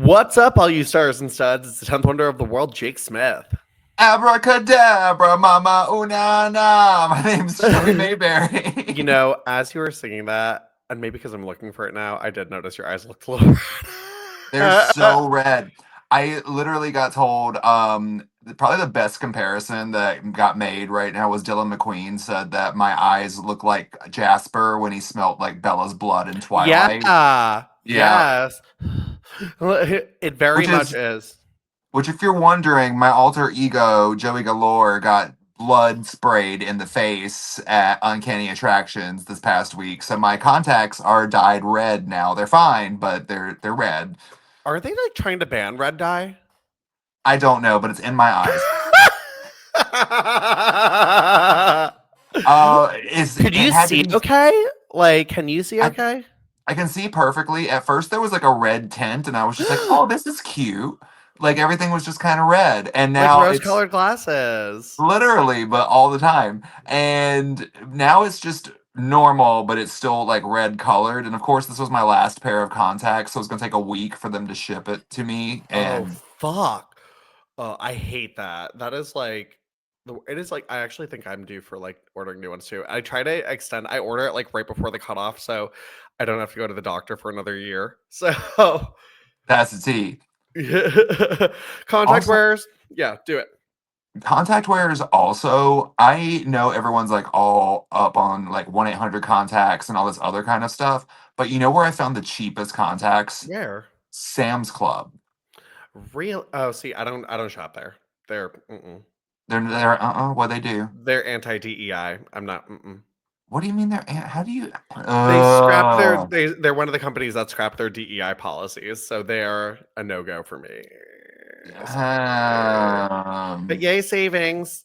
What's up, all you stars and studs? It's the 10th wonder of the world, Jake Smith. Abracadabra, mama, na. My name's Joey Mayberry. You know, as you were singing that, and maybe because I'm looking for it now, I did notice your eyes looked a little red. They're so red. I literally got told, probably the best comparison that got made right now was Dylan McQueen said that my eyes look like Jasper when he smelled like Bella's blood in Twilight. Yeah. Yeah. Yes. It very much is. Which, if you're wondering, my alter ego, Joey Galore, got blood sprayed in the face at Uncanny Attractions this past week. So my contacts are dyed red now. They're fine, but they're red. Are they like trying to ban red dye? I don't know, but it's in my eyes. Could you see okay? Like, can you see okay? I can see perfectly. At first, there was like a red tint, and I was just like, oh, this is cute. Like, everything was just kind of red. And now like rose-colored glasses. Literally, but all the time. And now it's just normal, but it's still like red colored. And of course, this was my last pair of contacts, so it's gonna take a week for them to ship it to me. And fuck. Oh, I hate that. That is like it is like I actually think I'm due for like ordering new ones too. I try to extend. I order it like right before the cutoff, so I don't have to go to the doctor for another year. So that's the tea. Contact wearers, yeah, do it. Contact wearers also, I know everyone's like all up on like 1-800 contacts and all this other kind of stuff, but you know where I found the cheapest contacts? Where? Sam's Club. Real? Oh, see, I don't shop there. They're what they do? They're anti-DEI. I'm not. What do you mean how do you? They scrap they're one of the companies that scrap their DEI policies, so they're a no-go for me. But yay savings.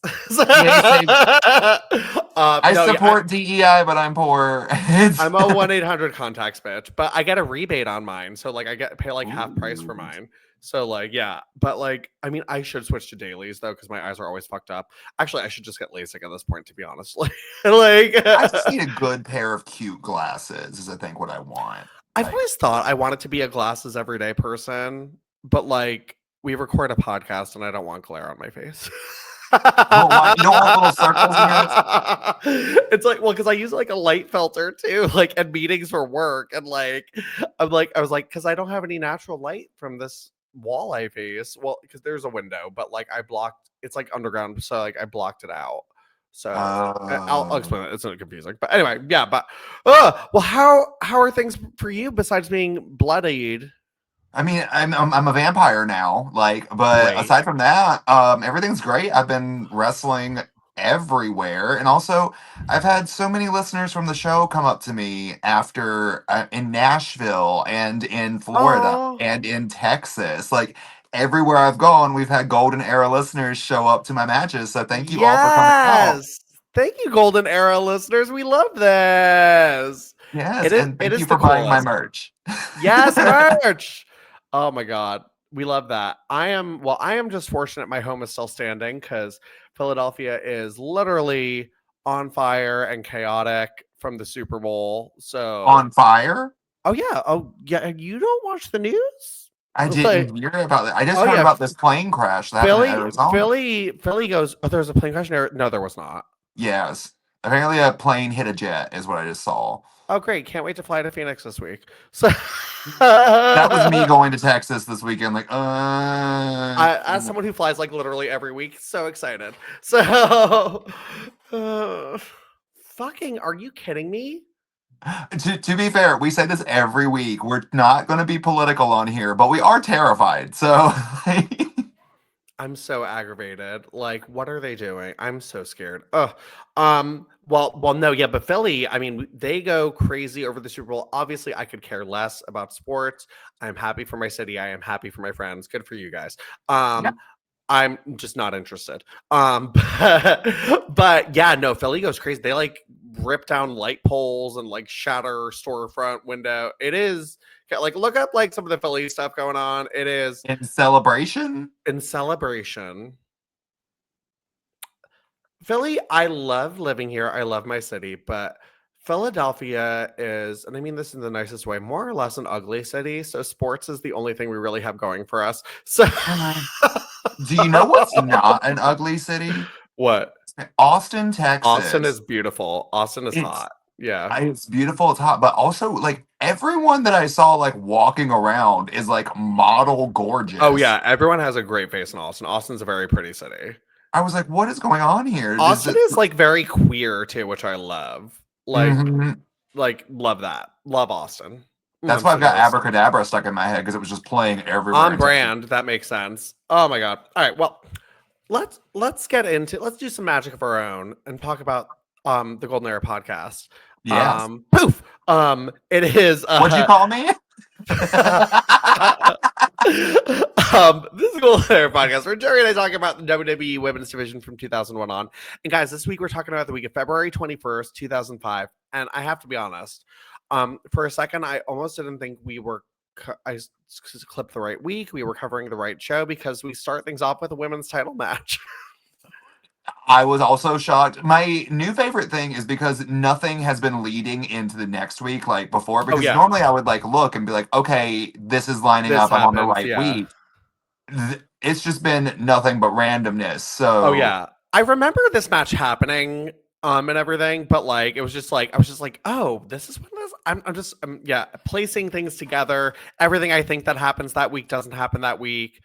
I support DEI, but I'm poor. I'm a 1-800 contacts bitch, but I get a rebate on mine, so like I pay like half price for mine. So like yeah, but like I mean I should switch to dailies though because my eyes are always fucked up. Actually, I should just get LASIK at this point, to be honest. Like I just need a good pair of cute glasses is I think what I want. I've always thought I wanted to be a glasses everyday person, but like we record a podcast and I don't want glare on my face. Why? You don't want little circles in it? It's like, well, because I use like a light filter too, like at meetings for work, and like I was like, because I don't have any natural light from this wall I face. Well, because there's a window, but like I blocked. It's like underground, so like I blocked it out. So I'll explain it. It's not confusing, but anyway, yeah. But well, how are things for you besides being bloodied? I mean, I'm a vampire now, like, but aside from that, everything's great. I've been wrestling everywhere, and also I've had so many listeners from the show come up to me after in Nashville and in Florida and in Texas, like. Everywhere I've gone, we've had Golden Era listeners show up to my matches. So thank you all for coming out. Thank you, Golden Era listeners. We love this. Yes, and thank you for buying my merch. Yes, merch. Oh my God. We love that. I am just fortunate my home is still standing because Philadelphia is literally on fire and chaotic from the Super Bowl. So on fire? Oh yeah. Oh yeah. You don't watch the news? I didn't hear about it. I just heard about this plane crash that happened in Arizona. Philly goes, oh, there was a plane crash in Arizona? No, there was not. Yes. Apparently a plane hit a jet is what I just saw. Oh, great. Can't wait to fly to Phoenix this week. So that was me going to Texas this weekend. Like, as someone who flies like literally every week, so excited. So fucking, are you kidding me? To be fair, we say this every week. We're not going to be political on here, but we are terrified. So I'm so aggravated. Like, what are they doing? I'm so scared. Well, no, yeah, but Philly, I mean, they go crazy over the Super Bowl. Obviously, I could care less about sports. I'm happy for my city. I am happy for my friends. Good for you guys. I'm just not interested. But yeah, no, Philly goes crazy. They like rip down light poles and like shatter storefront window. It is like, look up like some of the Philly stuff going on. It is in celebration. Philly, I love living here. I love my city, but Philadelphia is, and I mean this in the nicest way, more or less an ugly city. So sports is the only thing we really have going for us. So Do you know what's not an ugly city? what? Austin, Austin Texas. is beautiful. Austin is It's hot. Yeah. it's beautiful, it's hot, but also like everyone that I saw like walking around is like model Oh gorgeous. yeah, everyone has a great face in Austin. Austin's a very pretty city. I was like, what is going on here? Does Austin it is like very queer too, which I love. Mhm. Love that. Love Austin. That's I'm why I've so got jealous. Abracadabra stuck in my head because it was just playing everywhere On in Texas. brand. That makes sense. Oh my god. All right. Well, let's get into let's do some magic of our own and talk about the Golden Era podcast. Yes. Poof. It is What'd you call me? This is Golden Era podcast where Jerry and I talk about the WWE Women's Division from 2001 on. And guys, this week we're talking about the week of February 21st, 2005. And I have to be honest, for a second, I almost didn't think we were. I clipped the right week. We were covering the right show because we start things off with a women's title match. I was also shocked. My new favorite thing is because nothing has been leading into the next week like before. Because yeah. normally I would like look and be like, okay, this is lining This up. I'm on the happens, right yeah. week. It's just been nothing but randomness. So Oh yeah, I remember this match happening and everything, but like it was just like I was just like, oh, this is what this. I'm just yeah, placing things together. Everything I think that happens that week doesn't happen that week.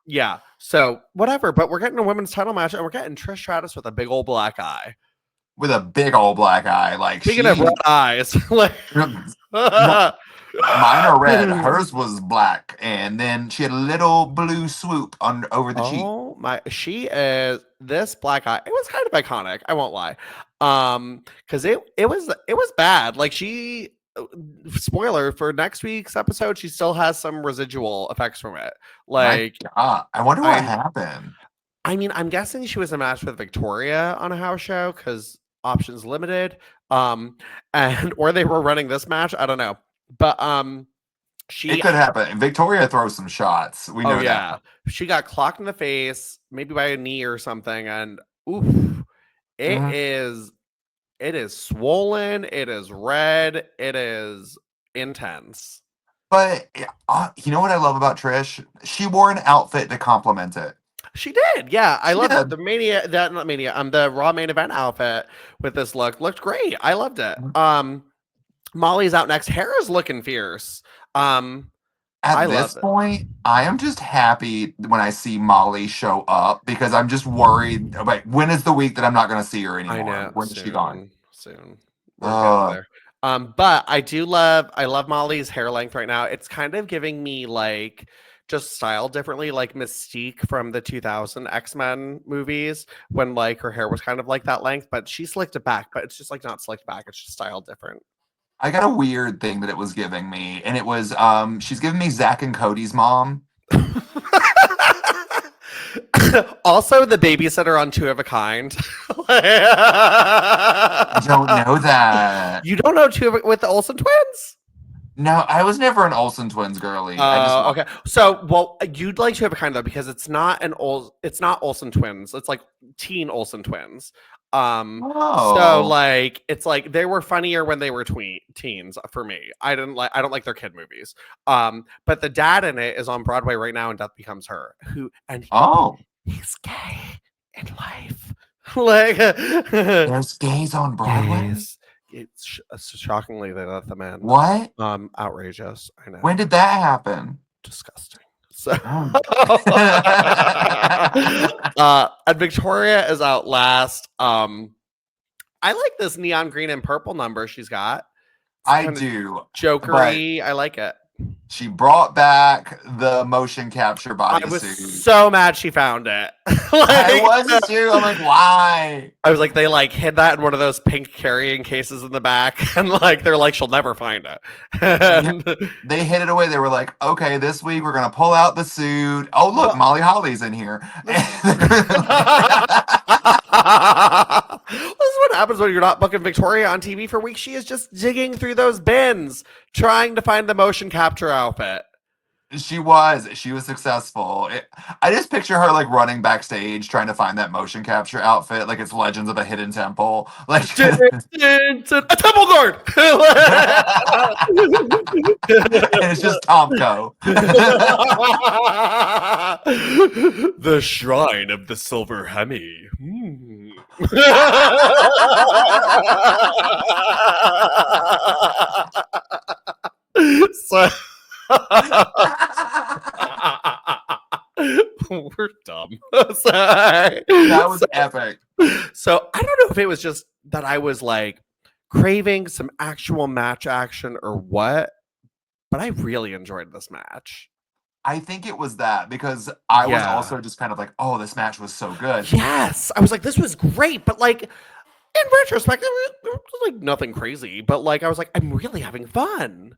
Yeah, so whatever. But we're getting a women's title match, and we're getting Trish Stratus with a big old black eye. with a big old black eye, like Speaking of red eyes, like mine are red. Hers was black, and then she had a little blue swoop over the cheek. Oh my! She is this black eye. It was kind of iconic. I won't lie. Because it was bad. Like she, spoiler for next week's episode, she still has some residual effects from it. Like, I wonder what happened. I mean, I'm guessing she was a match with Victoria on a house show because options limited. And or they were running this match. I don't know, but it could happen. Victoria throws some shots. We know that. She got clocked in the face, maybe by a knee or something, and oof, it is swollen, it is red, it is intense. But you know what I love about Trish? She wore an outfit to complement it. She did, yeah. I love it. The the Raw main event outfit with this look looked great. I loved it. Molly's out next. Hera's looking fierce. At this point, I am just happy when I see Molly show up because I'm just worried. Like, when is the week that I'm not going to see her anymore? I know. When is she gone? Soon. We're there. But I love Molly's hair length right now. It's kind of giving me like just styled differently, like Mystique from the 2000 X-Men movies when like her hair was kind of like that length, but she slicked it back, but it's just like not slicked back. It's just styled different. I got a weird thing that it was giving me, and it was she's giving me Zach and Cody's mom. Also, the babysitter on Two of a Kind. I don't know that. You don't know with the Olsen twins? No, I was never an Olsen twins girly. Okay. So, well, you'd like Two of a Kind though because it's not Olsen twins. It's like teen Olsen twins. So like it's like they were funnier when they were teens for me. I don't like their kid movies. But the dad in it is on Broadway right now and Death Becomes Her. He's gay in life. Like there's gays on Broadway. It's shockingly they let them in. What? Outrageous. I know. When did that happen? Disgusting. So, and Victoria is out last. I like this neon green and purple number she's got. I do. Jokery. I like it. She brought back the motion capture bodysuit. I was so mad she found it. I was too. I'm like, why? I was like, they like hid that in one of those pink carrying cases in the back, and like they're like, she'll never find it. And they hid it away. They were like, okay, this week we're gonna pull out the suit. Oh look, Molly Holly's in here. This is what happens when you're not booking Victoria on TV for weeks. She is just digging through those bins, trying to find the motion capture outfit. She was successful. I just picture her like running backstage trying to find that motion capture outfit, like it's Legends of a Hidden Temple. Like A temple guard. and it's just Tomko. The shrine of the silver Hemme. So we're dumb. That was epic. So I don't know if it was just that I was like craving some actual match action or what, but I really enjoyed this match. I think it was that because I was Yeah. also just kind of like, oh, this match was so good. Yes. I was like, this was great, but like in retrospect, it was like nothing crazy, but like I was like, I'm really having fun.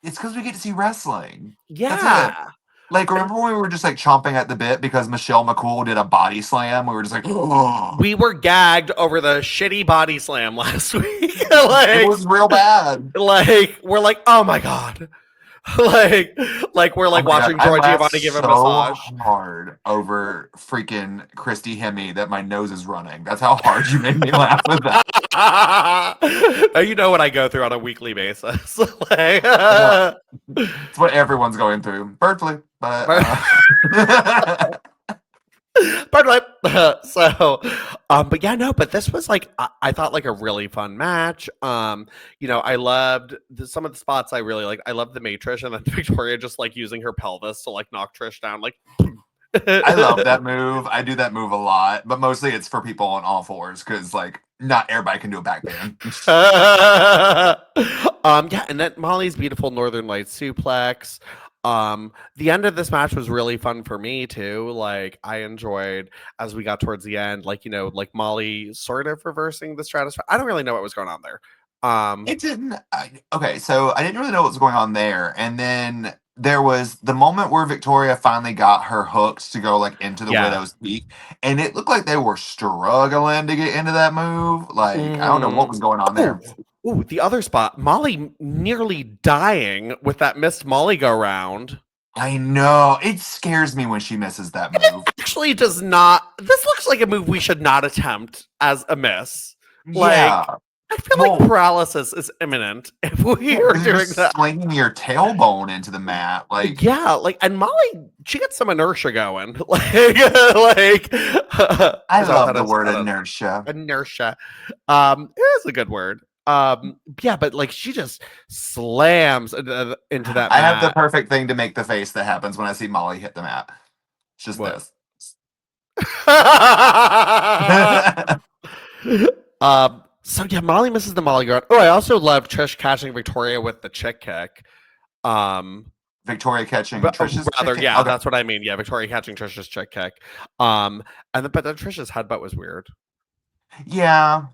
It's because we get to see wrestling. That's it. Yeah. Like, remember when we were just like chomping at the bit because Michelle McCool did a body slam? We were just like, oh. We were gagged over the shitty body slam last week. It was real bad. Like, we're like, oh my God. like we're like watching Troy Giovanni give a massage. Hard over freaking Christy Hemme that my nose is running. That's how hard you made me laugh with that. Now you know what I go through on a weekly basis. Like, it's what everyone's going through. Bird flu, but but yeah, no, but this was like I thought like a really fun match. I loved some of the spots I really liked. I loved the Matrix and then Victoria just like using her pelvis to like knock Trish down. Like I love that move. I do that move a lot, but mostly it's for people on all fours because like not everybody can do a backband. Yeah, and then Molly's beautiful Northern Lights suplex. The end of this match was really fun for me too. Like I enjoyed as we got towards the end, like like Molly sort of reversing the Stratus. I don't really know what was going on there. It didn't. Okay, so I didn't really know what was going on there, and then there was the moment where Victoria finally got her hooks to go like into the Widow's Peak, and it looked like they were struggling to get into that move. Like I don't know what was going on there. Ooh, the other spot, Molly nearly dying with that missed Molly go round. I know. It scares me when she misses that move. It actually does not. This looks like a move we should not attempt as a miss. Yeah. Like, I feel like paralysis is imminent if we are doing that. Slinging your tailbone into the mat. Like, yeah, like, and Molly, she gets some inertia going. Like I love the word inertia. Inertia. It is a good word. Yeah, but like she just slams into that mat. I have the perfect thing to make the face that happens when I see Molly hit the mat. It's just this. So yeah, Molly misses the Molly guard. Oh, I also love Trish catching Victoria with the chick kick. Victoria catching Trish's rather, chick yeah, kick? Okay. that's what I mean. Yeah, Victoria catching Trish's chick kick. But then Trish's headbutt was weird. Yeah.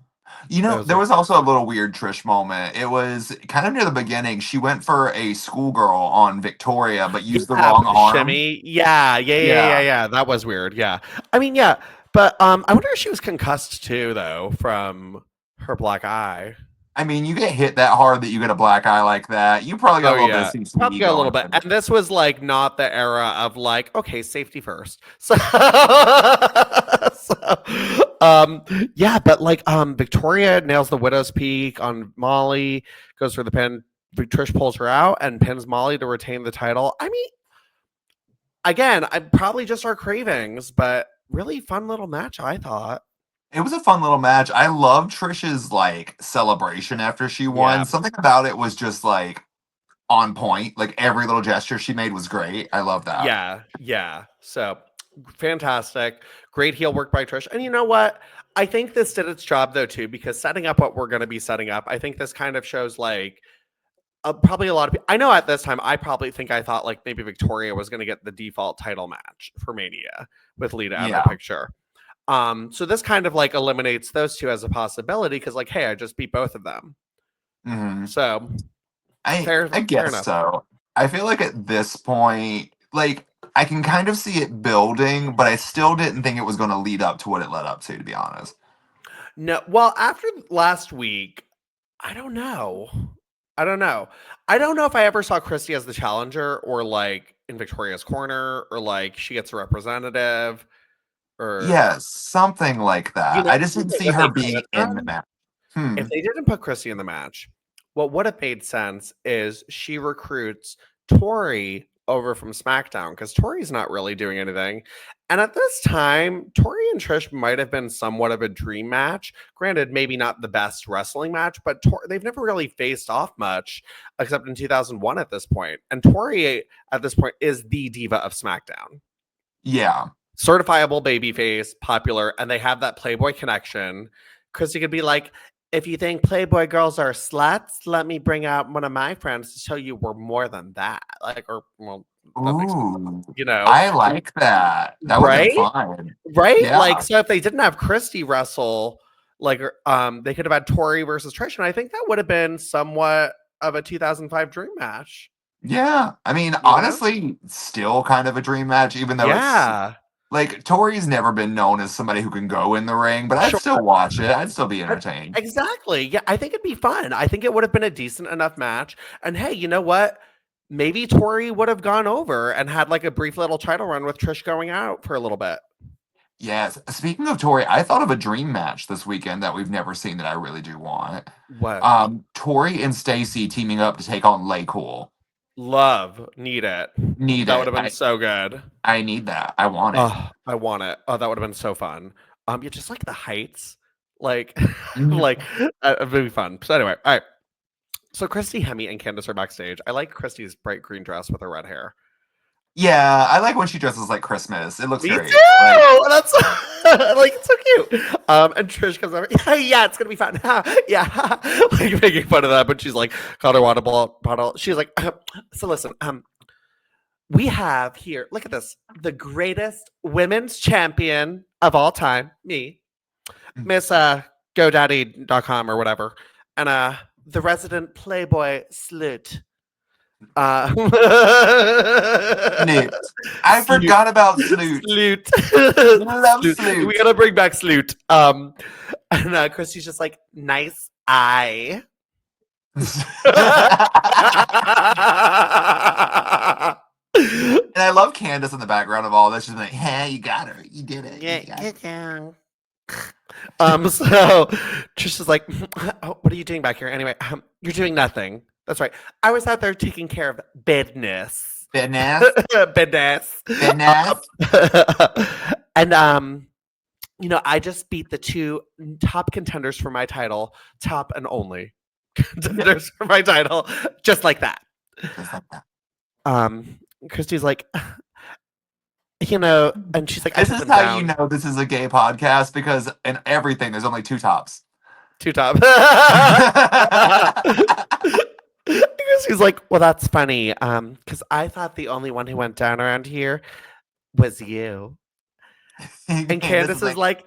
There was also a little weird Trish moment. It was kind of near the beginning. She went for a schoolgirl on Victoria, but used the wrong arm. Shimmy. Yeah. That was weird. Yeah. I mean, yeah. But I wonder if she was concussed too, though, from her black eye. I mean, you get hit that hard that you get a black eye like that. You probably got a little bit. Probably got a little bit. And this was like not the era of like, okay, safety first. So, yeah, but like Victoria nails the Widow's Peak on Molly, goes for the pin. Trish pulls her out and pins Molly to retain the title. I mean, again, I probably just our cravings, but really fun little match, I thought. It was a fun little match. I love Trish's like celebration after she won. Yeah. Something about it was just like on point. Like every little gesture she made was great. I love that. Yeah. So fantastic. Great heel work by Trish. And you know what? I think this did its job though too, because setting up what we're going to be setting up, I think this kind of shows like probably a lot of people. I know at this time, I thought like maybe Victoria was going to get the default title match for Mania with Lita out of the picture. So this kind of like eliminates those two as a possibility because like, hey, I just beat both of them. Mm-hmm. So I guess so. I feel like at this point, like I can kind of see it building, but I still didn't think it was going to lead up to what it led up to be honest. No, well, after last week, I don't know. I don't know if I ever saw Christy as the challenger or like in Victoria's corner, or like she gets a representative, or Yes, something like that. I just didn't see what her they could being have in the done? match. If they didn't put Christy in the match, what would have made sense is she recruits Tori over from SmackDown, because Tori's not really doing anything. And at this time, Tori and Trish might have been somewhat of a dream match. Granted, maybe not the best wrestling match, but they've never really faced off much except in 2001 at this point. And Tori at this point is the diva of SmackDown. Yeah. Certifiable babyface, popular, and they have that Playboy connection. Christy could be like, if you think Playboy girls are sluts, let me bring out one of my friends to show you we're more than that. Like, or, well, that makes sense, Ooh, you know, I like that. That would have been right? fun. Right? Yeah. Like, so if they didn't have Christy wrestle, like, they could have had Tori versus Trish, and I think that would have been somewhat of a 2005 dream match. Yeah. I mean, You know? honestly, still kind of a dream match, even though it's like Tori's never been known as somebody who can go in the ring, but I'd still watch it. I'd still be entertained. Exactly. Yeah, I think it'd be fun. I think it would have been a decent enough match. And hey, you know what? Maybe Tori would have gone over and had like a brief little title run with Trish going out for a little bit. Yes. Speaking of Tori, I thought of a dream match this weekend that we've never seen that I really do want. What? Tori and Stacy teaming up to take on Lay Cool. Love. Need it. Need that it. would have been so good. I need that. I want it. Oh, I want it. Oh, that would have been so fun. Yeah, just like the heights. Like, like it'd be fun. So anyway, all right. So Christy Hemme and Candice are backstage. I like Christy's bright green dress with her red hair. Yeah, I like when she dresses like Christmas. It looks Me great. too. Like, That's like it's so cute. And Trish comes over. Yeah, it's gonna be fun. Yeah, like making fun of that, but she's like, called her water bottle. She's like, so listen, we have here. Look at this, the greatest women's champion of all time, me, Miss GoDaddy.com or whatever, and the resident Playboy slut. Snoot. I forgot about Snoot. Sloot. Love Snoot. We gotta bring back Sloot. And Christy's just like, nice eye. And I love Candice in the background of all this. She's like, hey, you got her. You did it. Yeah, good job. So Trish is like, oh, what are you doing back here? Anyway, you're doing nothing. That's right. I was out there taking care of Bid-Ness. Bid-Ness? Bid-Ness. Bid-Ness? And you know, I just beat the two top contenders for my title, top and only contenders for my title, just like that. Just like that. Christy's like, you know, and she's like, this is how you know this is a gay podcast, because in everything there's only two tops. Two top. He's like, well, that's funny, because I thought the only one who went down around here was you. And Candice is like,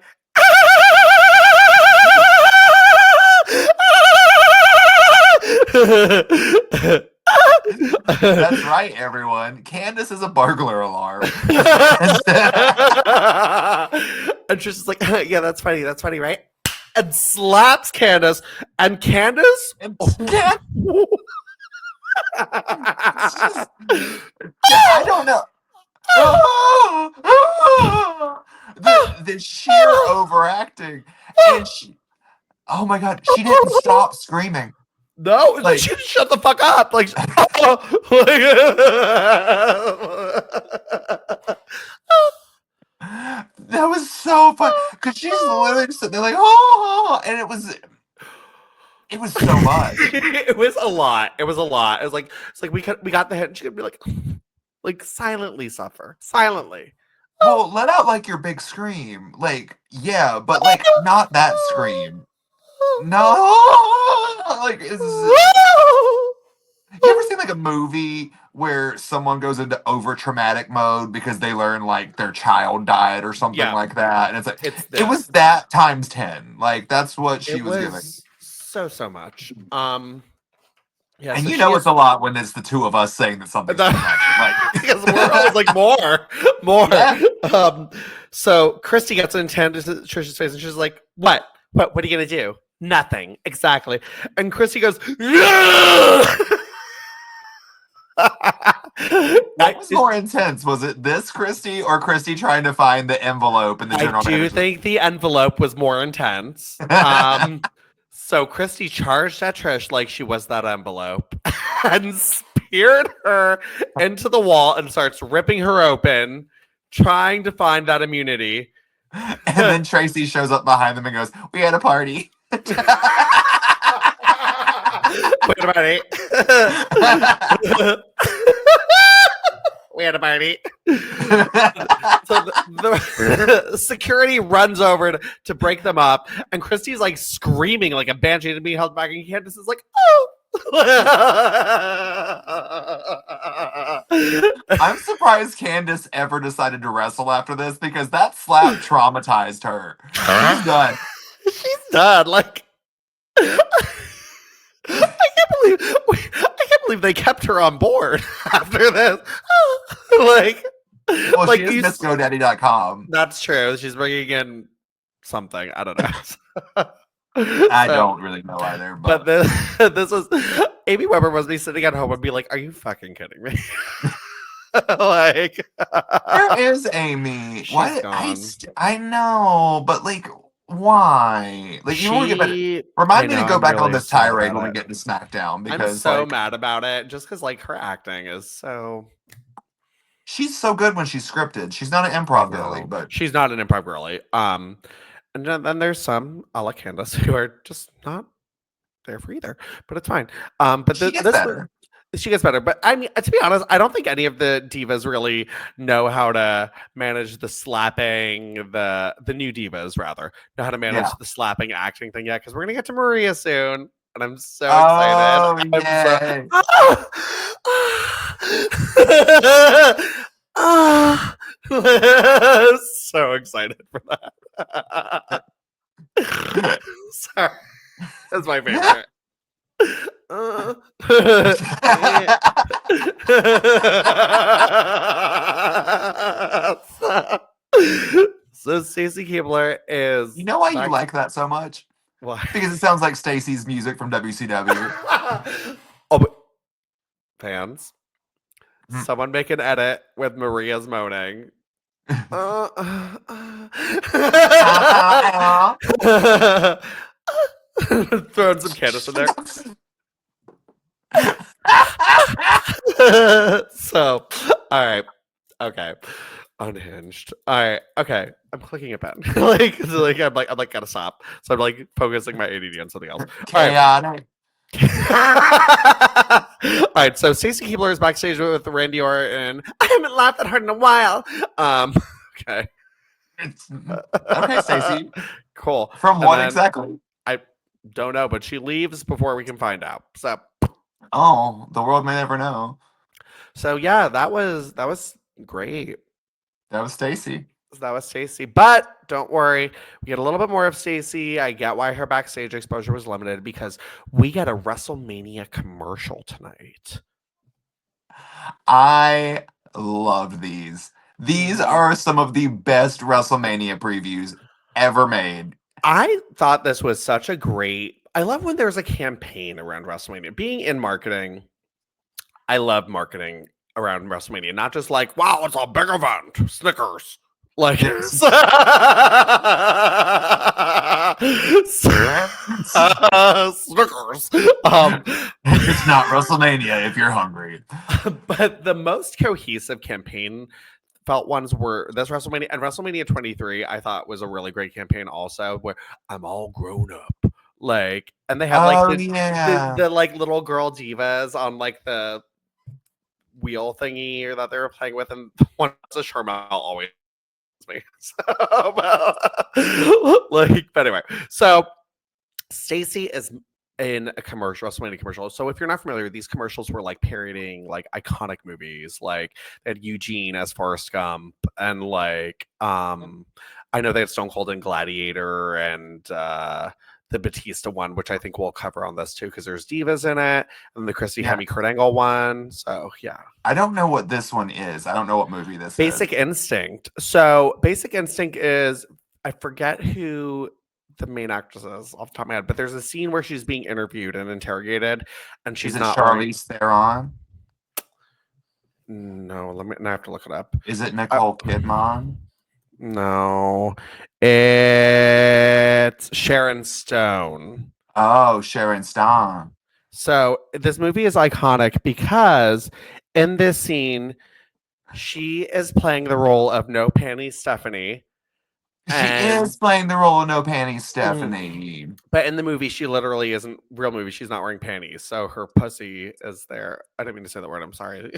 that's right, everyone. Candice is a burglar alarm. And Trish is like, yeah, that's funny, right? And slaps Candice, and Candice I don't know. The sheer overacting, and oh my god, she didn't stop screaming. No, like, she just shut the fuck up. Like, that was so fun, because she's literally sitting there like, oh, and it was so much. It was a lot. It was like we got the hit, and she could be like silently suffer, silently. Well, let out like your big scream, like, yeah, but like not that scream. No, like, you ever seen like a movie where someone goes into over traumatic mode because they learn like their child died or something like that, and it's like it was that times 10. Like, that's what she was giving. So much. Yeah, and so you know it's a lot when it's the two of us saying that something's too much. Like, because we're always like more. Yeah. So Christy gets into Trish's face, and she's like, What are you gonna do? Nothing. Exactly. And Christy goes, What was more intense? Was it this Christy or Christy trying to find the envelope in the general manager? I do think the envelope was more intense. So Christy charged at Trish like she was that envelope and speared her into the wall and starts ripping her open, trying to find that immunity. And then Tracy shows up behind them and goes, "We had a party." Wait a minute. We had a party. So the security runs over to break them up, and Christy's like screaming like a banshee to be held back, and Candace is like, "Oh." I'm surprised Candace ever decided to wrestle after this, because that slap traumatized her. She's done. She's done. Like, I can't believe they kept her on board after this. Like, well, like, she is MissGoDaddy.com. That's true. She's bringing in something. I don't know. I don't really know either. But this was Amy Weber must be sitting at home and be like, "Are you fucking kidding me?" Like, where is Amy? She's what? Gone. I know, but like, why? Like, you want to get back? Remind me to go back really on this tirade when we get to SmackDown, because I'm so mad about it. Just because like her acting is so. She's so good when she's scripted. She's not an improv girly, but she's not an improv girly. And then there's some a la Candace who are just not there for either. But it's fine. But she gets better. She gets better. But I mean, to be honest, I don't think any of the divas really know how to manage the slapping. The new divas rather know how to manage the slapping acting thing yet, because we're gonna get to Maria soon. And I'm so excited. So excited for that. Sorry. That's my favorite. So Stacy Keibler is. You know why you like that so much? Why? Because it sounds like Stacy's music from WCW. Oh, but fans, someone make an edit with Maria's moaning. Throwing some Candace in there. So, all right, okay, unhinged. All right, okay, I'm clicking a pen. I'm like gotta stop. So I'm like focusing my ADD on something else. Chaotic. All right, so Stacy Keibler is backstage with Randy Orton. I haven't laughed that hard in a while. Okay. Okay, Stacy. Cool. From what exactly? I don't know, but she leaves before we can find out. So. Oh, the world may never know. So yeah, that was great. That was Stacy. But don't worry, we get a little bit more of Stacy. I get why her backstage exposure was limited, because we get a WrestleMania commercial tonight. I love these. These are some of the best WrestleMania previews ever made. I thought this was such a great. I love when there's a campaign around WrestleMania. Being in marketing, I love marketing around WrestleMania. Not just like, wow, it's a big event, Snickers. Like, Snickers. It's not WrestleMania if you're hungry. But the most cohesive campaign felt ones were this WrestleMania and WrestleMania 23. I thought was a really great campaign also, where I'm all grown up. Like, and they have like the like little girl divas on like the wheel thingy or that they were playing with, and one a Sharma always me. So, like, but anyway, so Stacy is in a commercial, WrestleMania commercial. So if you're not familiar, these commercials were like parodying like iconic movies, like they had Eugene as Forrest Gump, and like I know they had Stone Cold and Gladiator, and the Batista one, which I think we'll cover on this too, because there's divas in it, and the Christy Hemme Kurt Angle one. So yeah, I don't know what this one is. I don't know what movie this is. Basic Instinct. So Basic Instinct is, I forget who the main actress is off the top of my head, but there's a scene where she's being interviewed and interrogated, and she's not Charlize Theron. No, I have to look it up. Is it Nicole Kidman? No, it's Sharon Stone. Oh, Sharon Stone. So this movie is iconic because in this scene, she is playing the role of No Panties Stephanie. She And is playing the role of No Panties Mhm. Stephanie. But in the movie, she literally isn't real movie. She's not wearing panties, so her pussy is there. I didn't mean to say the word. I'm sorry.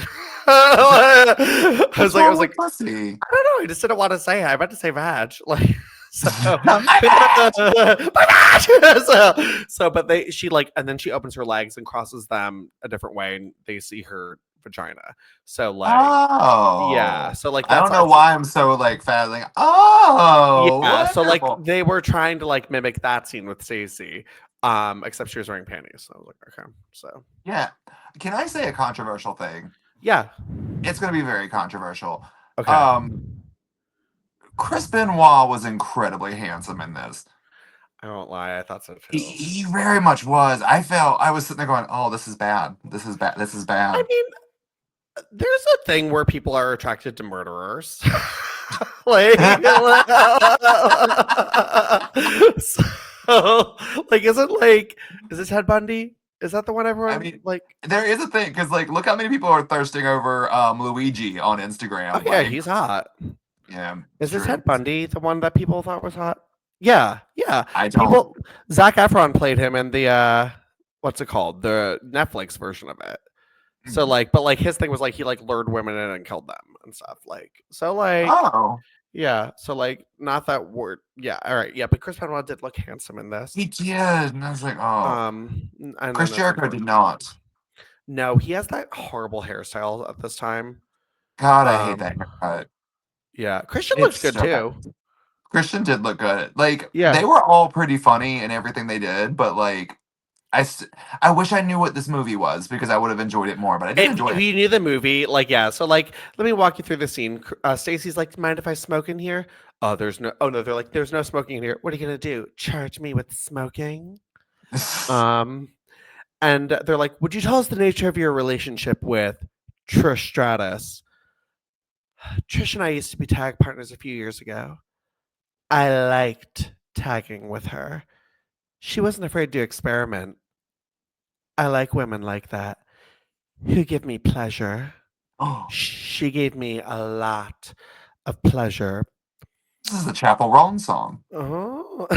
I What's was wrong like, with pussy? I don't know. I just didn't want to say it. I meant to say vag. Like, so, My bad. my vag! But she like, and then she opens her legs and crosses them a different way, and they see her vagina. So like, yeah. Oh, So like, I that's don't know it's why I'm so like fat. Like, oh, yeah, so like wonderful. they were trying to like mimic that scene with Stacy, except she was wearing panties. So I was like, okay, so Yeah. Can I say a controversial thing? yeah, It's going to be very controversial. okay. Um, Chris Benoit was incredibly handsome in this. I won't lie, I thought so He, too. he very much was. I was sitting there going, "Oh, this is bad. This is bad. This is I bad." mean, there's a thing where people are attracted to murderers, like, so, like, is this Ted Bundy? Is that the one I everyone mean, like? there is a thing because, like, look how many people are thirsting over Luigi on Oh Instagram. yeah, Like, he's hot. yeah, Is this true. Ted Bundy the one that people thought was hot? Yeah, yeah. I don't. People Zac Efron played him in the what's it called? The Netflix version of it. So like, but like his thing was like he like lured women in and killed them and stuff. Like so like Oh, yeah. So like not that word. Yeah. All right. Yeah. But Chris Benoit did look handsome in this. he did, and I was like, "Oh." And Chris then it's Jericho did unfortunate. not. No, he has that horrible hairstyle at this time. God, I hate that Um. haircut. Yeah. Christian looks It's good so bad. too. Christian did look good. Like Yeah. they were all pretty funny in everything they did, but like I, st- I wish I knew what this movie was because I would have enjoyed it more. But I did enjoy If it. you knew the movie, like yeah, so like let me walk you through the scene. Stacy's like, "Mind if I smoke in here?" Oh, there's no. Oh no, they're like, "There's no smoking in here." What are you gonna do? Charge me with smoking? Um, and they're like, "Would you tell us the nature of your relationship with Trish Stratus?" Trish and I used to be tag partners a few years ago. I liked tagging with her. She wasn't afraid to experiment. I like women like that who give me pleasure. Oh, She gave me a lot of pleasure. this is the Chapel Roan song. Oh.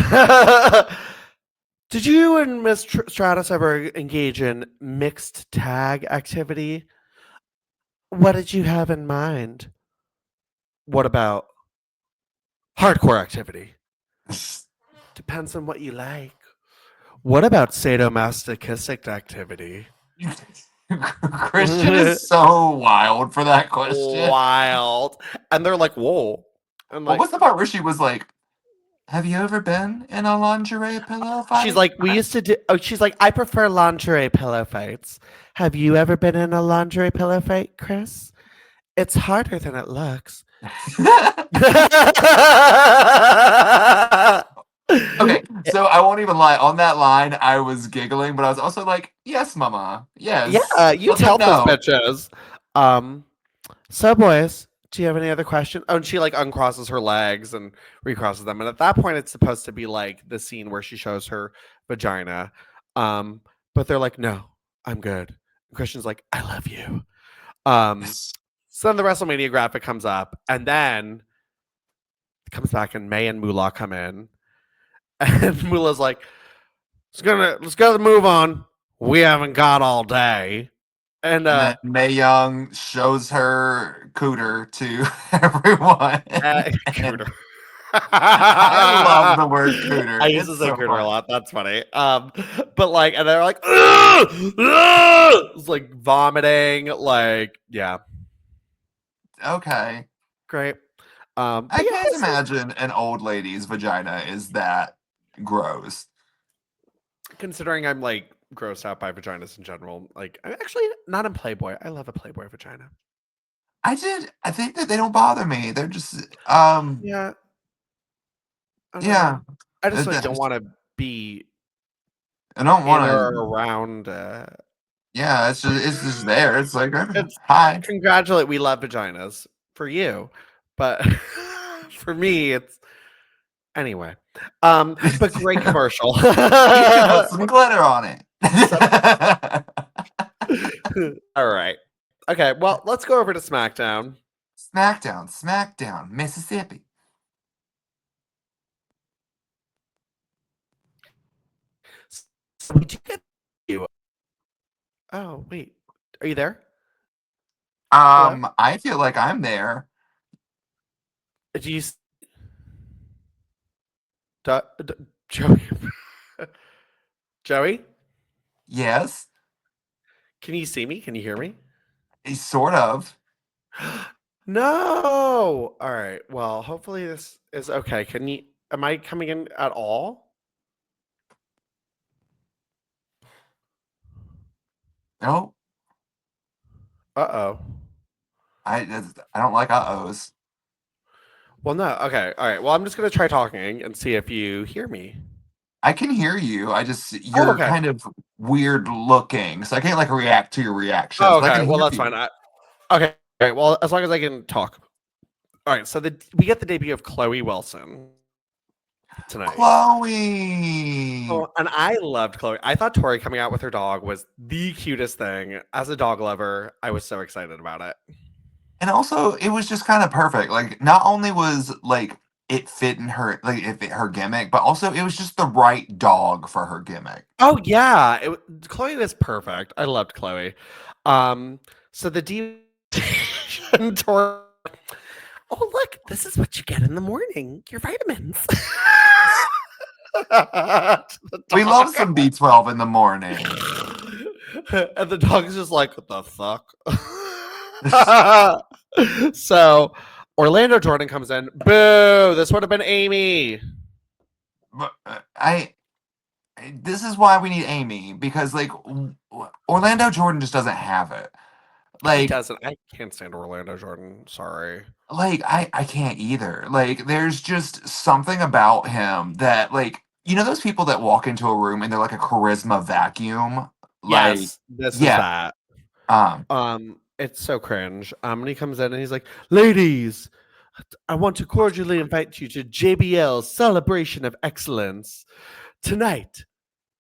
Did you and Miss Stratus ever engage in mixed tag activity? What did you have in mind? What about hardcore activity? Depends on what you like. What about sadomasochistic activity? Christian is so wild for that question. Wild. And they're like, whoa. And What like, was the part where she was like, "Have you ever been in a lingerie pillow she's fight?" like, we used to do, oh, she's like, I prefer lingerie pillow fights. Have you ever been in a lingerie pillow fight, Chris? It's harder than it looks. Okay, so I won't even lie. On that line, I was giggling, but I was also like, "Yes, Mama. Yes. Yeah, you Let them tell those know." bitches. Um, so boys, do you have any other questions? Oh, and she like uncrosses her legs and recrosses them, and at that point, it's supposed to be like the scene where she shows her vagina. Um, but they're like, "No, I'm good." Christian's like, "I love you." Um, so then the WrestleMania graphic comes up, and then it comes back, and May and Moolah come in, and Moolah's like, let's go move on. We haven't got all day." And And then Mae Young shows her cooter to everyone. And cooter. I love the word I cooter. used to It's say so cooter a fun. lot. That's funny. But like, and they're like, "Ugh! Ugh!" It's like vomiting. Like, yeah, Okay. great. I But yeah, can't imagine an old lady's vagina is that gross. considering I'm like grossed out by vaginas in general, like I'm actually not in Playboy. I love a Playboy vagina. I think that they don't bother me. They're just Yeah, I don't know. yeah. I just like don't want to be I don't in want or to around. Yeah, it's just there. It's like, It's hi. congratulate. We love vaginas for you, but for me, it's anyway. But great commercial. You should put some glitter on it. So- all right. Okay. Well, let's go over to SmackDown. SmackDown, Mississippi. So we do get you. Oh wait, are you there? Hello? I feel like I'm there. Do you, Joey? Joey, Yes, can you see me? Can you hear me? sort of. No. All right. Well, hopefully this is okay. Can you? Am I coming in at all? No, Uh-oh. I don't like uh-ohs. Well, no. Okay. All right. Well, I'm just gonna try talking and see if you hear me. I can hear you. Oh, You're okay. kind of weird looking, so I can't like react to your reactions, Oh, but I okay. can Well, hear that's you. fine. Okay. All right. Well, as long as I can talk. All right. So we get the debut of Chloe Wilson tonight. Chloe. Oh, and I loved Chloe. I thought Tori coming out with her dog was the cutest thing. As a dog lover, I was so excited about it. And also, it was just kind of perfect. Like, not only was like it fit in her like it fit her gimmick, but also it was just the right dog for her gimmick. Oh yeah, Chloe is perfect. I loved Chloe. So the Tori. Oh look, this is what you get in the morning. Your vitamins. We love some B12 in the morning. And the dog is just like, what the fuck? So Orlando Jordan comes in. Boo! This would have been Amy. But this is why we need Amy, because like Orlando Jordan just doesn't have it. He Like doesn't. I can't stand Orlando Jordan. Sorry. I can't either. Like there's just something about him that like those people that walk into a room and they're like a charisma vacuum. Like Yes, this is yeah, that. um It's so cringe. And he comes in and he's like, "Ladies, I want to cordially invite you to JBL's Celebration of Excellence tonight."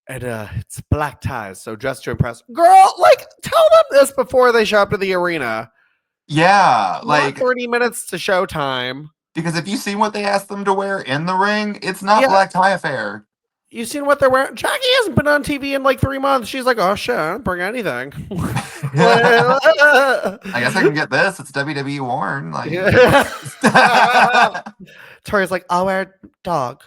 And it's black ties, so dress to impress. Girl, like, tell them this before they show up to the arena. yeah, Not like 30 minutes to showtime. because if you see what they asked them to wear in the ring, it's not Yeah, black tie affair. you seen what they're wearing? Jackie hasn't been on TV in like 3 months. She's like, oh shit, I don't bring anything. I guess I can get this. It's WWE worn. Like Tori's like, I'll wear dog.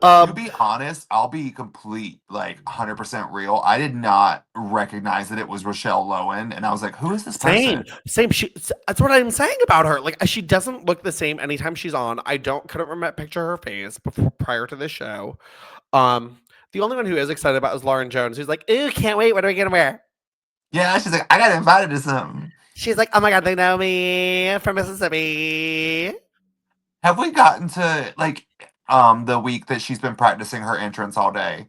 to be honest, I'll be complete, like 100% real. I did not recognize that it was Rochelle Lowen, and I was like, "Who is this person?" Same. That's what I'm saying about her. Like, she doesn't look the same anytime she's on. I couldn't remember picture her face prior to the show. The only one who is excited about is Lauren Jones, who's like, "Ooh, can't wait. What are we gonna wear?" Yeah, she's like, "I got invited to something." She's like, "Oh my god, they know me from Mississippi." Have we gotten to like the week that she's been practicing her entrance all day?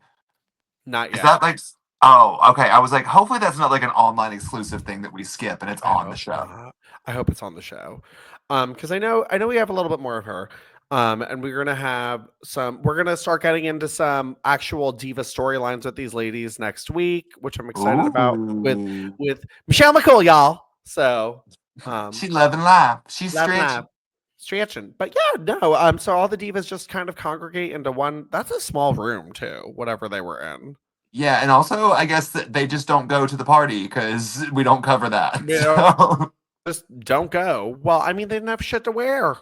Not Is yet. that like oh, okay. I was like, hopefully that's not like an online exclusive thing that we skip and it's I on the hope show. not. I hope it's on the show. Because I know we have a little bit more of her. And we're gonna start getting into some actual diva storylines with these ladies next week, which I'm excited about Ooh. with Michelle McCool, y'all. So She's loving life. She's love that stretching. stretching. But yeah, no, so all the divas just kind of congregate into one. That's a small room too, whatever they were in. Yeah, and also I guess that they just don't go to the party because we don't cover that. You know, just don't go. Well, I mean, they didn't have shit to wear.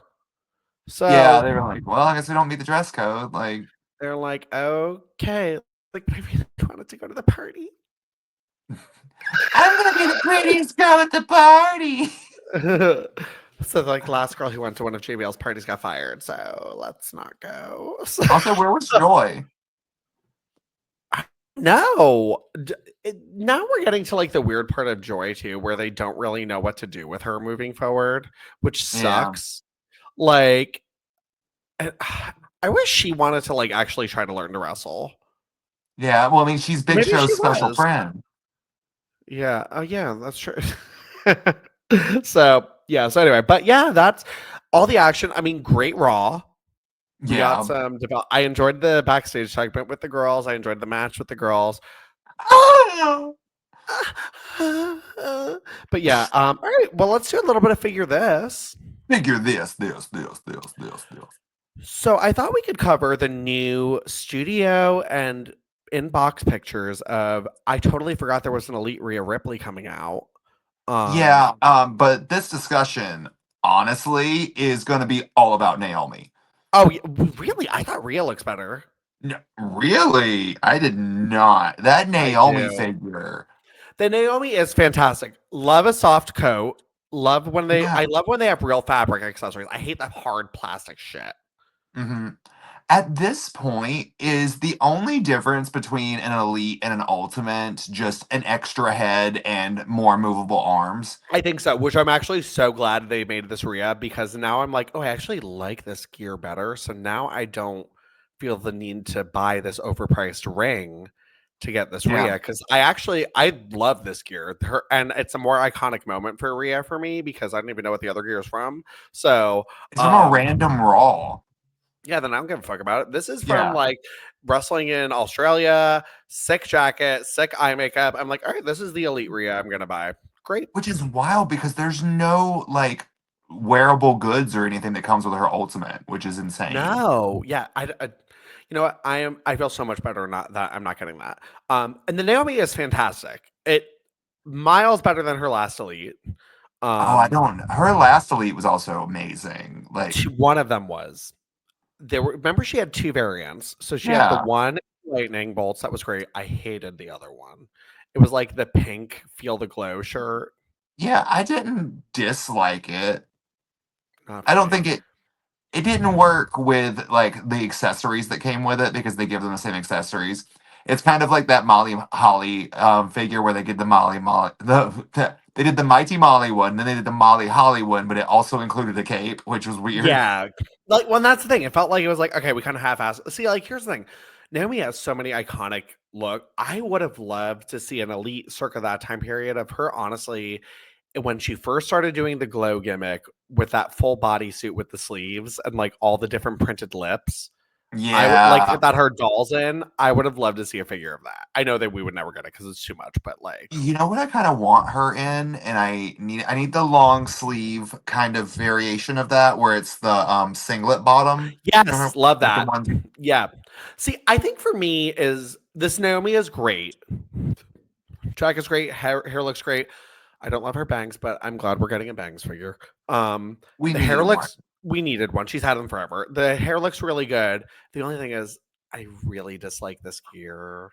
Yeah, So they were like, well, I guess we don't meet the dress code. Like, they're like, okay. Like, I really wanted to go to the party. I'm gonna be the prettiest girl at the party. So, like, last girl who went to one of JBL's parties got fired. So let's not go. Also, where was Joy? No. Now we're getting to like the weird part of Joy too, where they don't really know what to do with her moving forward, which Yeah. sucks. Like, And, I wish she wanted to like actually try to learn to wrestle. Yeah, well, I mean, she's Big Maybe she Show's special was. friend. Yeah. Oh, yeah. That's true. So yeah. So anyway, but yeah, that's all the action. I mean, great Raw. We got Yeah. some. I enjoyed the backstage segment with the girls. I enjoyed the match with the girls. Ah! But yeah. All right. Well, let's do a little bit of figure this. Figure this. So I thought we could cover the new studio and inbox pictures of. I totally forgot there was an Elite Rhea Ripley coming out. Yeah, but this discussion, honestly, is going to be all about Naomi. Oh, really? I thought Rhea looks better. No, really? I did not. That I Naomi do. figure. The Naomi is fantastic. Love a soft coat. Love when they. Yeah. I love when they have real fabric accessories. I hate that hard plastic shit. hmm At this point, is the only difference between an elite and an ultimate just an extra head and more movable arms? I think so, which I'm actually so glad they made this Rhea because now I'm like, oh, I actually like this gear better. So now I don't feel the need to buy this overpriced ring to get this Yeah. Rhea because I love this gear. And it's a more iconic moment for Rhea for me because I don't even know what the other gear is from. So It's from a random Raw. yeah, then I don't give a fuck about it. This is from Yeah. like wrestling in Australia, sick jacket, sick eye makeup. I'm like, all right, this is the Elite Rhea I'm gonna buy. Great. Which is wild because there's no like wearable goods or anything that comes with her ultimate, which is insane. No, yeah, you know what? I feel so much better not that I'm not getting that. And the Naomi is fantastic. It miles better than her last Elite. Oh, I Um, don't. Her last elite was also amazing. Like, one of them was. There were remember she had two variants. So she had the yeah, one lightning bolts that was great. I hated the other one. It was like the pink feel the glow shirt. yeah, I didn't dislike it. Not I for don't me. think it didn't work with like the accessories that came with it because they give them the same accessories. It's kind of like that Molly Holly figure where they did the Molly they did the Mighty Molly one, then they did the Molly Holly one, but it also included a cape, which was weird. Yeah. Like, well, that's the thing. It felt like it was like, okay, we kind of half-assed. See, like, here's the thing. Naomi has so many iconic look. I would have loved to see an elite circa that time period of her, honestly, when she first started doing the glow gimmick with that full bodysuit with the sleeves and like all the different printed lips. I would like Yeah. that her dolls in. I would have loved to see a figure of that. I know that we would never get it because it's too much, but like, You know what I kind of want her in, and I need the long sleeve kind of variation of that where it's the singlet bottom. yes, love Like the that. ones. Yeah. See, I think for me is this Naomi is great. Track is great. Hair looks great. I don't love her bangs, but I'm glad we're getting a bangs figure. We The needed hair one. looks. We needed one. She's had them forever. The hair looks really good. The only thing is, I really dislike this gear.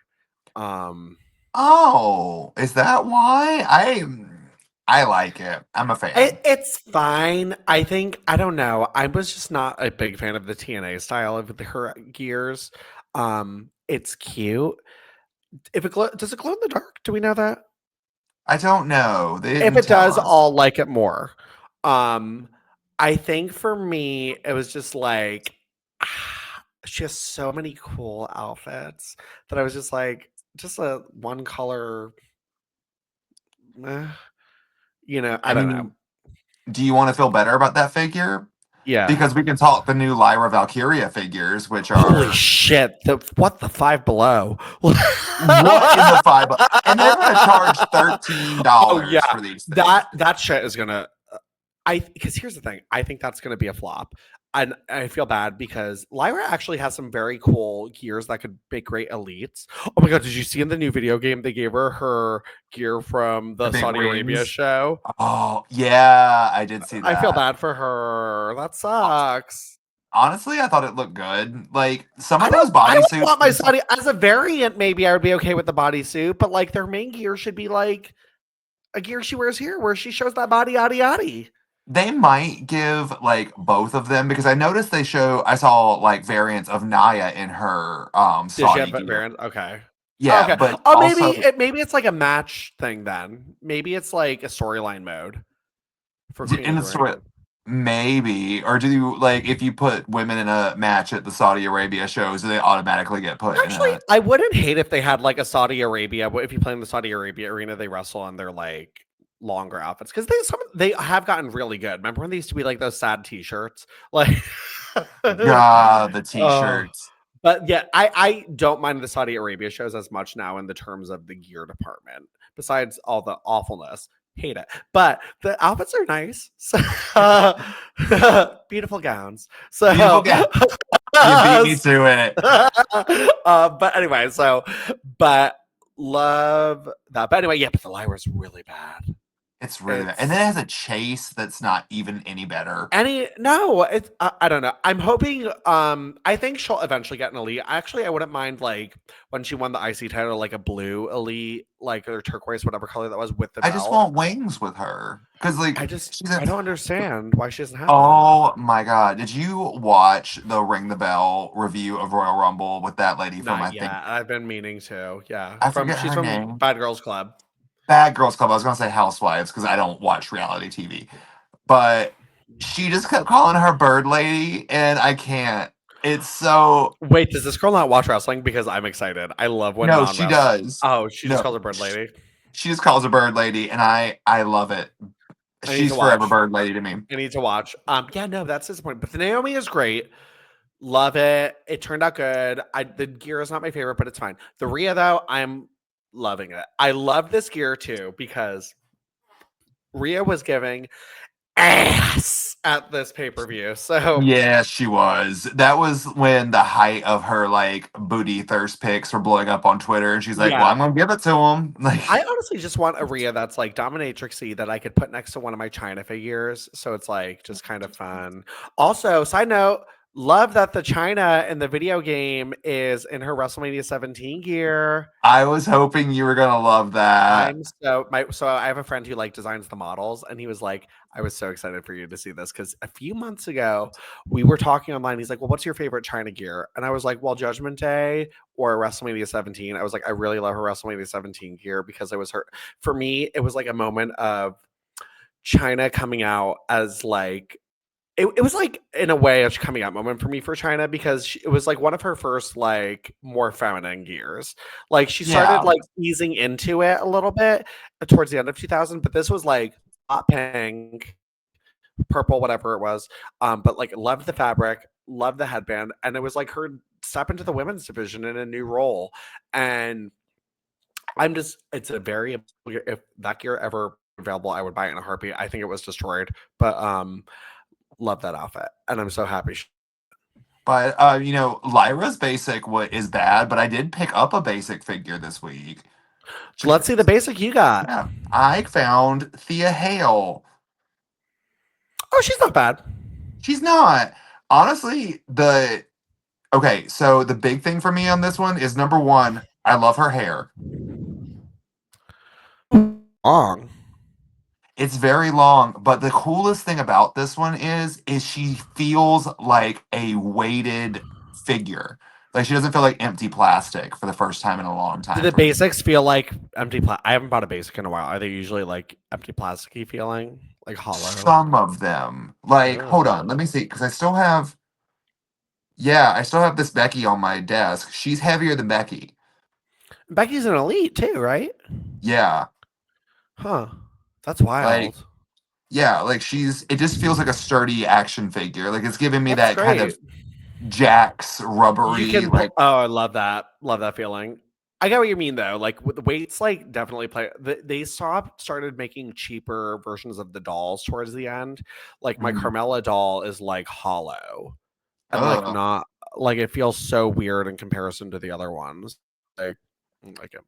Um, Oh, is that why? I like it. I'm a fan. it's fine. I think I don't know. I was just not a big fan of the TNA style of her gears. It's cute. If it does it glow in the dark? Do we know that? I don't know. They If didn't it tell does, us. I'll like it more. Um, I think for me, it was just like she has so many cool outfits that I was just like, just a one color, eh, I I don't know. mean, do you want to feel better about that figure? Yeah. Because we can talk the new Lyra Valkyria figures, which Holy are shit! What the Five Below? what in the five, and they're going to charge $13 Oh yeah, for these things. that shit is gonna. Because here's the thing, I think that's gonna be a flop. And I feel bad because Lyra actually has some very cool gears that could make great elites. Oh my god, did you see in the new video game they gave her gear from The the big Saudi Arabia wings. show? Oh, yeah, I did see I feel that. bad for her. That Uh, sucks. Honestly, I thought it looked good. Like some I of those don't. I don't bodysuits, want my Saudi as a variant. Maybe I would be okay with the bodysuit, but like their main gear should be like a gear she wears here, where she shows that body, yaddy yaddy. they might give like both of them because I noticed I saw like variants of Naya in her Does she Saudi have a gear. variant? Okay. Yeah, Okay. but Oh, also maybe it's like a match thing then. Maybe it's like a storyline mode for Queen of in the the story, Ring. Maybe. Or do you, like, if you put women in a match at the Saudi Arabia shows, do they automatically get put in Actually, a. I wouldn't hate if they had like a Saudi Arabia. If you play in the Saudi Arabia arena, they wrestle on their like longer outfits because they have gotten really good. Remember when they used to be like those sad T-shirts, like God, the oh. t-shirts. But yeah, I don't mind the Saudi Arabia shows as much now in the terms of the gear department. Besides all the awfulness, hate it. But the outfits are nice. So, beautiful gowns. So Beautiful guy. You beat me to it. but anyway, but love that. But anyway, yeah, but the Lyra's really bad. It's really bad. And then it has a chase that's not even any better. It's I don't know. I'm hoping I think she'll eventually get an elite. Actually, I wouldn't mind like when she won the IC title, like a blue elite, like or turquoise, whatever color that was with the I belt. just want wings with her. Because like I don't understand why she doesn't have Oh my god. Did you watch the Ring the Bell review of Royal Rumble with that lady from Not yet. I've been meaning to. Yeah. I forget She's her from name. Bad Girls Club. Bad Girls Club. I was gonna say Housewives because I don't watch reality TV. But she just kept calling her Bird Lady, and I can't. It's so. Wait, does this girl not watch wrestling? Because I'm excited. I love when No, she does. Oh, she just No, calls her Bird Lady. she just calls her Bird Lady, and I love it. She's forever Bird Lady to me. I need to watch. Yeah, no, that's disappointing. But the Naomi is great. Love it. It turned out good. The gear is not my favorite, but it's fine. The Rhea, though, I'm loving it. I love this gear too because Rhea was giving ass at this pay-per-view. So yeah, she was. That was when the height of her like booty thirst pics were blowing up on Twitter, and she's like, "Well, I'm gonna give it to him." Like, I honestly just want a Rhea that's like dominatrixy that I could put next to one of my China figures. So it's like just kind of fun. Also, side note, love that the China in the video game is in her WrestleMania 17 gear. I was hoping you were gonna love that. So I have a friend who like designs the models, and he was like, I was so excited for you to see this because a few months ago we were talking online. He's like, well, what's your favorite China gear? And I was like, well, Judgment Day or WrestleMania 17. I was like, I really love her WrestleMania 17 gear because it was her. For me, it was like a moment of China coming out as like it was like in a way a coming out moment for me for China because it was like one of her first like more feminine gears. Like she started like easing into it a little bit towards the end of 2000, but this was like hot pink, purple, whatever it was. But like loved the fabric, loved the headband, and it was like her step into the women's division in a new role. And it's a very if that gear ever available, I would buy it in a heartbeat. I think it was destroyed, but love that outfit, and I'm so happy. But Lyra's basic is bad, but I did pick up a basic figure this week. Let's see the basic you got. Yeah, I found Thea Hale. Oh, she's not bad. She's not. Honestly, okay, so the big thing for me on this one is number one, I love her hair. Long. It's very long, but the coolest thing about this one is she feels like a weighted figure. Like she doesn't feel like empty plastic for the first time in a long time. Do the basics feel like empty plastic? I haven't bought a basic in a while. Are they usually like empty plasticky feeling? Like hollow? Some of them. Like, hold on, let me see, because I still have this Becky on my desk. She's heavier than Becky. Becky's an elite too, right? Yeah. Huh. That's wild. Like it just feels like a sturdy action figure. Like it's giving me that kind of Jack's rubbery. I love that. Love that feeling. I get what you mean though. Like with the weights, like definitely play. They started making cheaper versions of the dolls towards the end. Like my Carmella doll is like hollow, and like not like it feels so weird in comparison to the other ones. Like it.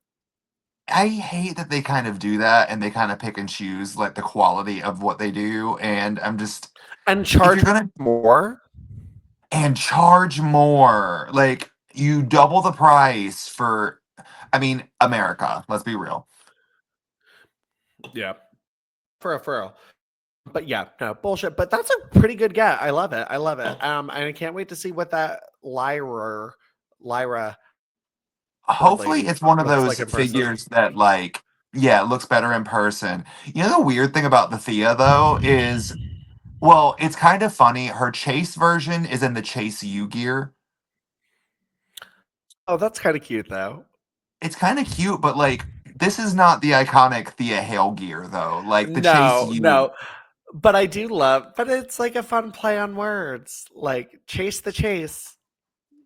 I hate that they kind of do that and they kind of pick and choose like the quality of what they do, and I'm just charge more. And charge more. Like you double the price for, America. Let's be real. Yeah, for real. But yeah, no bullshit. But that's a pretty good get. I love it. And I can't wait to see what that Lyra. Hopefully, it's one of those figures that looks better in person. You know, the weird thing about the Thea though is Well, it's kind of funny. Her Chase version is in the Chase U gear. Oh, that's kind of cute though. It's kind of cute, but like this is not the iconic Thea Hale gear though. Like the Chase No, U, no. But I do love, but it's like a fun play on words. Like chase the chase.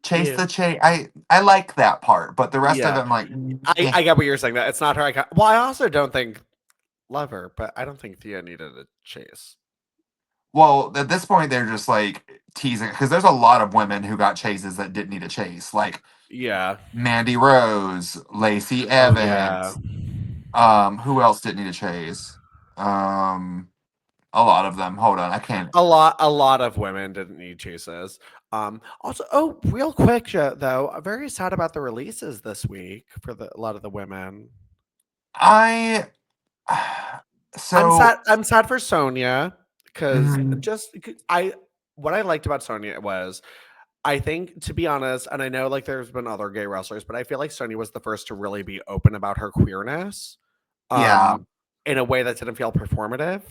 Chase You. the Chase. I like that part, but the rest of it, Yeah. I'm like, I, eh. I get what you're saying. That it's not her icon. Well, I also don't think love her, but I don't think Thea needed a chase. Well, at this point, they're just like teasing because there's a lot of women who got chases that didn't need a chase, like Yeah. Mandy Rose, Lacey Oh yeah. Evans. Who else didn't need a chase? Um, a lot of them. Hold on, I can't. A lot of women didn't need chases. Also, oh, real quick though, I'm very sad about the releases this week for a lot of the women. I I'm so sad. I'm sad for Sonia because mhm, I what I liked about Sonia was I think, to be honest, and I know like there's been other gay wrestlers, but I feel like Sonya was the first to really be open about her queerness, yeah. um, in a way that didn't feel performative.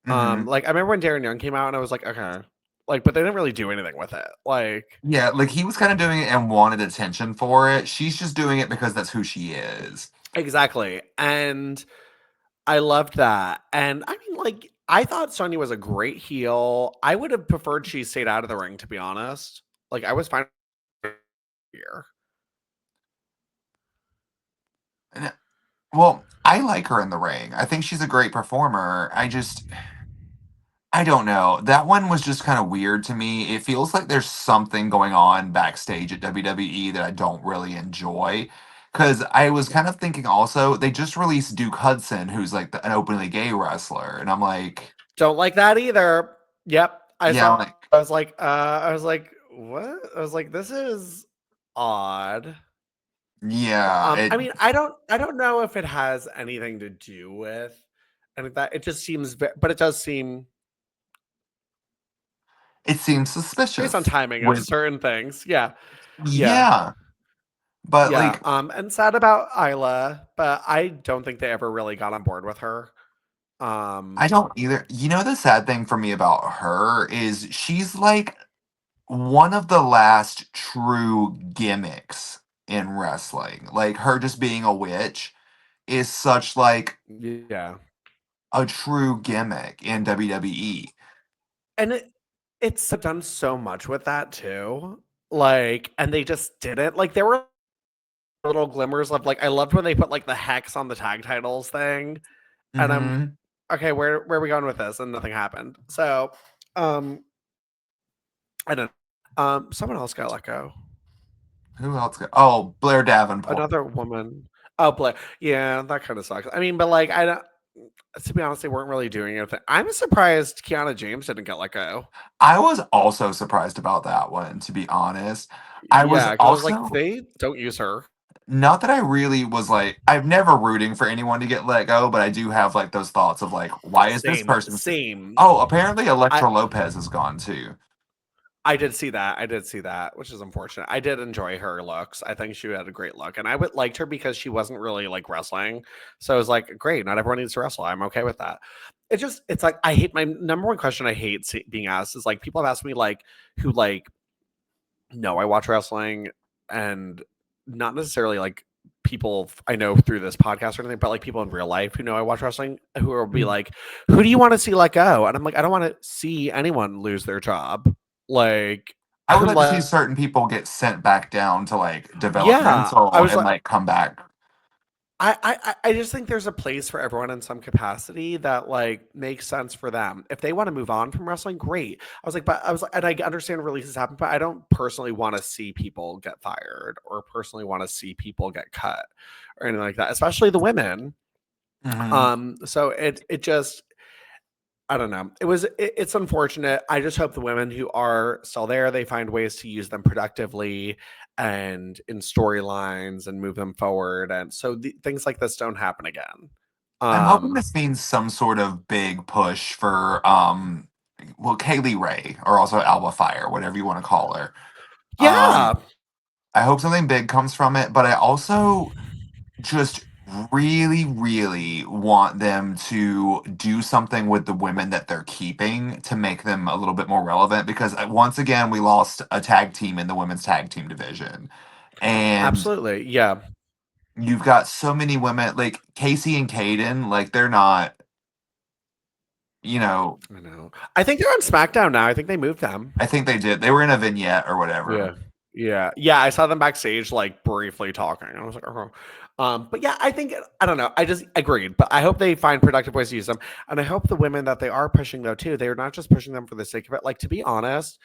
Hmm. Like I remember when Darren Young came out, and I was like, okay, like, but they didn't really do anything with it. Like, Yeah, like he was kind of doing it and wanted attention for it. She's just doing it because that's who she is. exactly, and I loved that. And I mean, like, I thought Sonya was a great heel. I would have preferred she stayed out of the ring, to be honest. Like, I was fine here. And well, I like her in the ring. I think she's a great performer. I don't know. That one was just kind of weird to me. It feels like there's something going on backstage at WWE that I don't really enjoy. Because I was kind of thinking also, they just released Duke Hudson, who's like an openly gay wrestler. And I'm like, Don't like that either. Yep. I yeah, I'm saw like, I was like, what? I was like, this is odd. yeah, I mean, I don't know if it has anything to do with and that it just seems but it does seem it seems based on suspicious. timing of With, certain things. Yeah. Yeah. yeah, but Yeah. like, And sad about Isla, but I don't think they ever really got on board with her. I Um don't either. You know, the sad thing for me about her is she's like one of the last true gimmicks in wrestling. Like her just being a witch is such like yeah. a true gimmick in WWE. And it's done so much with that too. Like, and they just didn't. Like there were little glimmers of like I loved when they put like the hex on the tag titles thing. And I'm Hmm. okay, where are we going with this? And nothing happened. So um I don't someone else got let go. Who else? Oh, Blair Davenport. Another woman. Oh Blair. Yeah, that kind of sucks. I mean, but like I don't to be honest, they weren't really doing anything. I'm surprised Kiana James didn't get let go. I was also surprised about that one, to be honest. I was Yeah, because I was like, also they don't use her. not that I really was like, I'm never rooting for anyone to get let go, but I do have like those thoughts of like, why is this Same, person? same. Oh, apparently I Electra Lopez is gone too. I did see that. I did see that, which is unfortunate. I did enjoy her looks. I think she had a great look, and I would liked her because she wasn't really like wrestling. So I was like, great, not everyone needs to wrestle. I'm okay with that. It's like I hate my number one question I hate being asked is like people have asked me like who like no, I watch wrestling and not necessarily like people I know through this podcast or anything, but like people in real life who know I watch wrestling who will be Mm. like, who do you want to see let go? And I'm like, I don't want to see anyone lose their job. Like, I would I'm like to see like, certain people get sent back down to like yeah, I developmental was and like, like come back. I just think there's a place for everyone in some capacity that like makes sense for them. If they want to move on from wrestling, great. I was like, but I was like, and I understand releases happen, but I don't personally want to see people get fired or personally want to see people get cut or anything like that, especially the women. Hmm. So it just I don't know. It's unfortunate. I just hope the women who are still there, they find ways to use them productively and in storylines and move them forward. And so things like this don't happen again. I'm hoping Um, this means some sort of big push for well, Kaylee Ray or also Alba Fire, whatever you want to call her. yeah. I hope something big comes from it, but I also just really, really want them to do something with the women that they're keeping to make them a little bit more relevant because once again, we lost a tag team in the women's tag team division. And Absolutely. Yeah. you've got so many women like Casey and Caden, like they're not, you know, I know. I think they're on SmackDown now. I think they moved them. I think they did. They were in a vignette or Yeah. whatever. Yeah. Yeah. I saw them backstage, like briefly talking. I was like, oh. But yeah, I think I don't know. I just agreed, but I hope they find productive ways to use them, and I hope the women that they are pushing though too, they are not just pushing them for the sake of it. Like to be honest,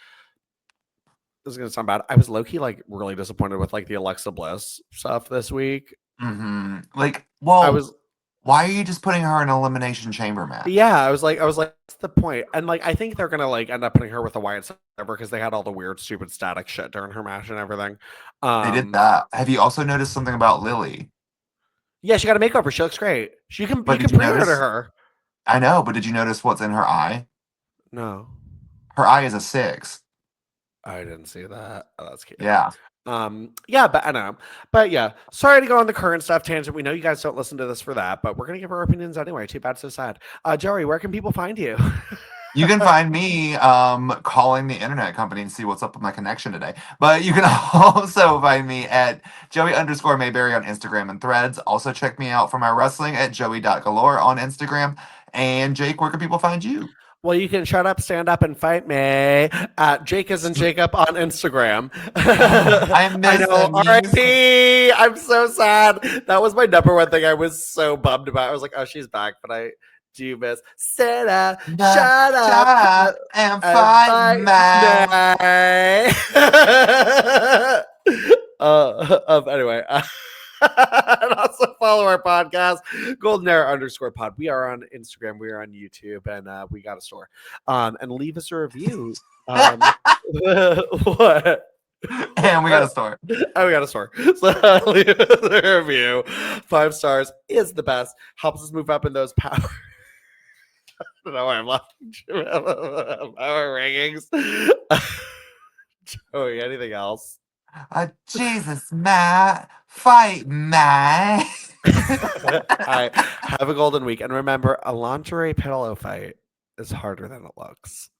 this is gonna sound bad. I was low key like really disappointed with like the Alexa Bliss stuff this week. Like, I well, was why are you just putting her in an elimination chamber match? Yeah, I was like, what's the point? And like, I think they're gonna like end up putting her with a Wyatt server because they had all the weird, stupid static shit during her match and everything. They did that. Have you also noticed something about Lily? Yeah, she got a makeover. She looks great. You But can did you pre-order notice? her. I know, but did you notice what's in her eye? No, Her eye is a 6. I didn't see that. Oh, that's cute. Yeah. Yeah, but I know. But yeah, sorry to go on the current stuff tangent. We know you guys don't listen to this for that, but we're gonna give our opinions anyway. Too bad, so sad. Joey, where can people find you? You can find me calling the internet company and see what's up with my connection today. But you can also find me at Joey_Mayberry on Instagram and Threads. Also check me out for my wrestling at Joey.galore on Instagram. And Jake, where can people find you? Well, you can shut up, stand up, and fight me at Jake isn't Jacob on Instagram. I I miss know, them. RIP. I'm so sad. That was my number one thing I was so bummed about. I was like, oh, she's back, but I do miss Sarah. Shut up And and fight fight man. me. Anyway. And also follow our podcast, goldenair_pod. We are on Instagram, we are on YouTube, and we got a store. And leave us a review. What? And we got a store. Oh, we got a store. So leave us a review. 5 stars is the best. Helps us move up in those power. I don't know why I'm laughing. Power rankings. Joey, anything else? Jesus, Matt. Fight, Matt. All right. Have a golden week. And remember, a lingerie pillow fight is harder than it looks.